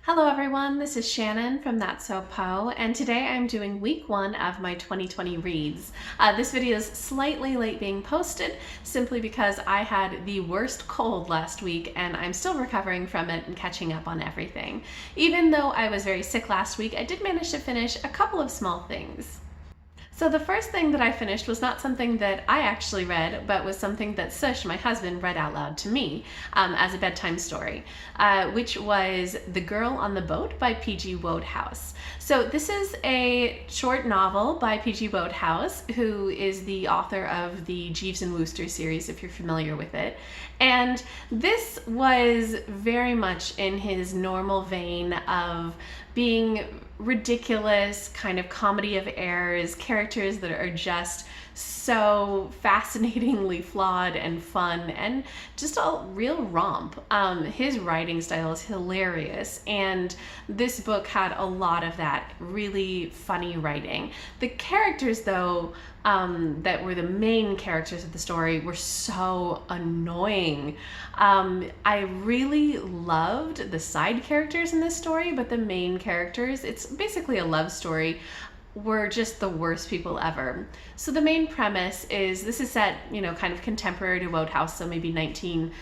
Hello everyone, this is Shannon from That's So Po, and today I'm doing week 1 of my 2020 reads. This video is slightly late being posted simply because I had the worst cold last week and I'm still recovering from it and catching up on everything. Even though I was very sick last week, I did manage to finish a couple of small things. So the first thing that I finished was not something that I actually read, but was something that Sush, my husband, read out loud to me as a bedtime story, which was The Girl on the Boat by P.G. Wodehouse. So this is a short novel by P.G. Wodehouse, who is the author of the Jeeves and Wooster series, if you're familiar with it. And this was very much in his normal vein of being ridiculous, kind of comedy of errors, characters that are just so fascinatingly flawed and fun and just a real romp. His writing style is hilarious, and this book had a lot of that really funny writing. The characters, though, that were the main characters of the story were so annoying. I really loved the side characters in this story, but the main characters, it's basically a love story, were just the worst people ever. So the main premise is this is set, kind of contemporary to Wodehouse, so maybe 1920s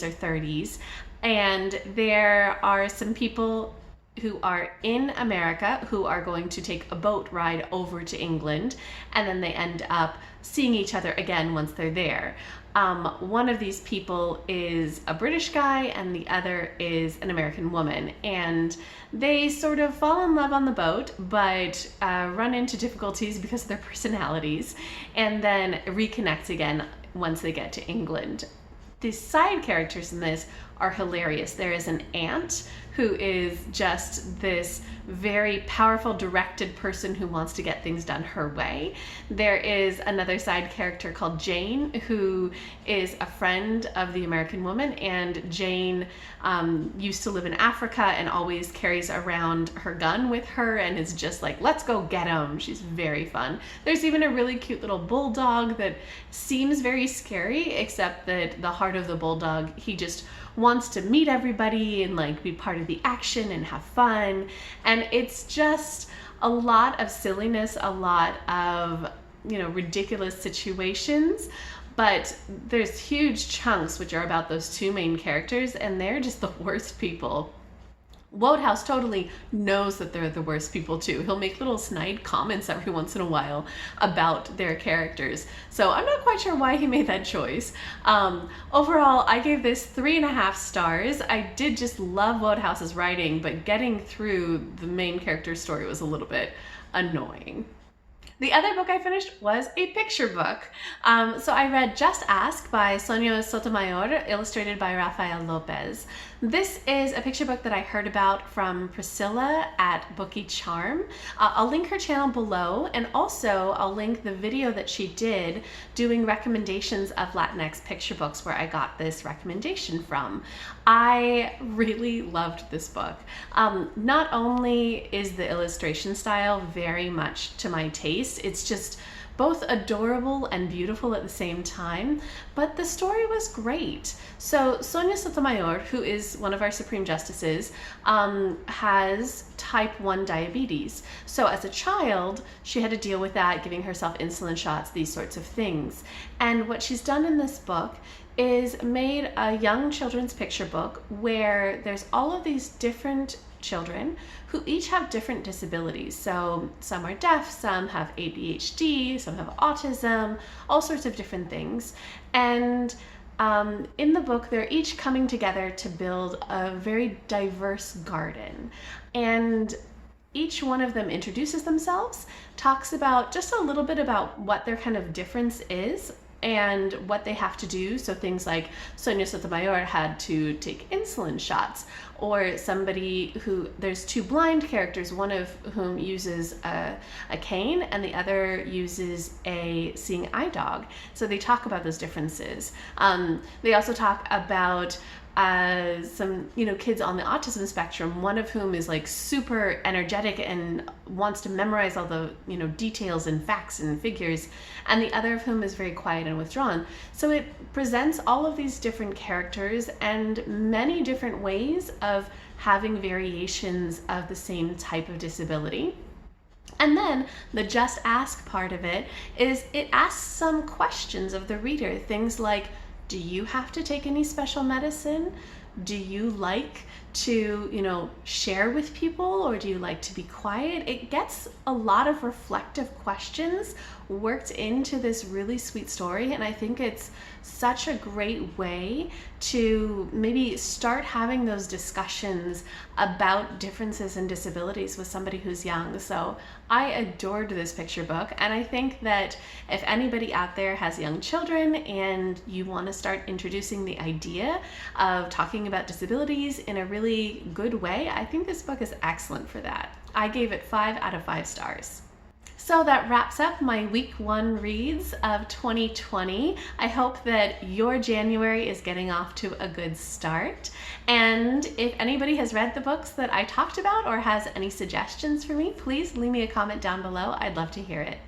or 30s. And there are some people who are in America who are going to take a boat ride over to England, and then they end up seeing each other again once they're there. One of these people is a British guy and the other is an American woman, and they sort of fall in love on the boat but run into difficulties because of their personalities, and then reconnect again once they get to England. The side characters in this are hilarious. There is an aunt who is just this very powerful, directed person who wants to get things done her way. There is another side character called Jane, who is a friend of the American woman, and Jane used to live in Africa and always carries around her gun with her and is just like, let's go get him. She's very fun. There's even a really cute little bulldog that seems very scary, except that the heart of the bulldog, he just wants to meet everybody and like be part of the action and have fun. And it's just a lot of silliness, a lot of, ridiculous situations, but there's huge chunks which are about those two main characters, and they're just the worst people. Wodehouse totally knows that they're the worst people too. He'll make little snide comments every once in a while about their characters. So I'm not quite sure why he made that choice. Overall, I gave this 3.5 stars. I did just love Wodehouse's writing, but getting through the main character's story was a little bit annoying. The other book I finished was a picture book. So I read Just Ask by Sonia Sotomayor, illustrated by Raphael Lopez. This is a picture book that I heard about from Priscilla at Bookie Charm. I'll link her channel below, and also I'll link the video that she did doing recommendations of Latinx picture books where I got this recommendation from. I really loved this book. Not only is the illustration style very much to my taste, it's just both adorable and beautiful at the same time, but the story was great. So Sonia Sotomayor, who is one of our Supreme Justices, has type 1 diabetes. So as a child, she had to deal with that, giving herself insulin shots, these sorts of things. And what she's done in this book is made a young children's picture book where there's all of these different children who each have different disabilities. So some are deaf, some have ADHD, some have autism, all sorts of different things. And in the book, they're each coming together to build a very diverse garden. And each one of them introduces themselves, talks about just a little bit about what their kind of difference is and what they have to do. So things like Sonia Sotomayor had to take insulin shots, or somebody who, there's two blind characters, one of whom uses a cane and the other uses a seeing eye dog. So they talk about those differences. They also talk about some kids on the autism spectrum, one of whom is like super energetic and wants to memorize all the details and facts and figures, and the other of whom is very quiet and withdrawn. So it presents all of these different characters and many different ways of having variations of the same type of disability. And then the just ask part of it is it asks some questions of the reader. Things like, do you have to take any special medicine? Do you like to, share with people, or do you like to be quiet? It gets a lot of reflective questions worked into this really sweet story, and I think it's such a great way to maybe start having those discussions about differences in disabilities with somebody who's young. So I adored this picture book, and I think that if anybody out there has young children and you want to start introducing the idea of talking about disabilities in a really good way, I think this book is excellent for that. I gave it 5 out of 5 stars. So that wraps up my week 1 reads of 2020. I hope that your January is getting off to a good start. And if anybody has read the books that I talked about or has any suggestions for me, please leave me a comment down below. I'd love to hear it.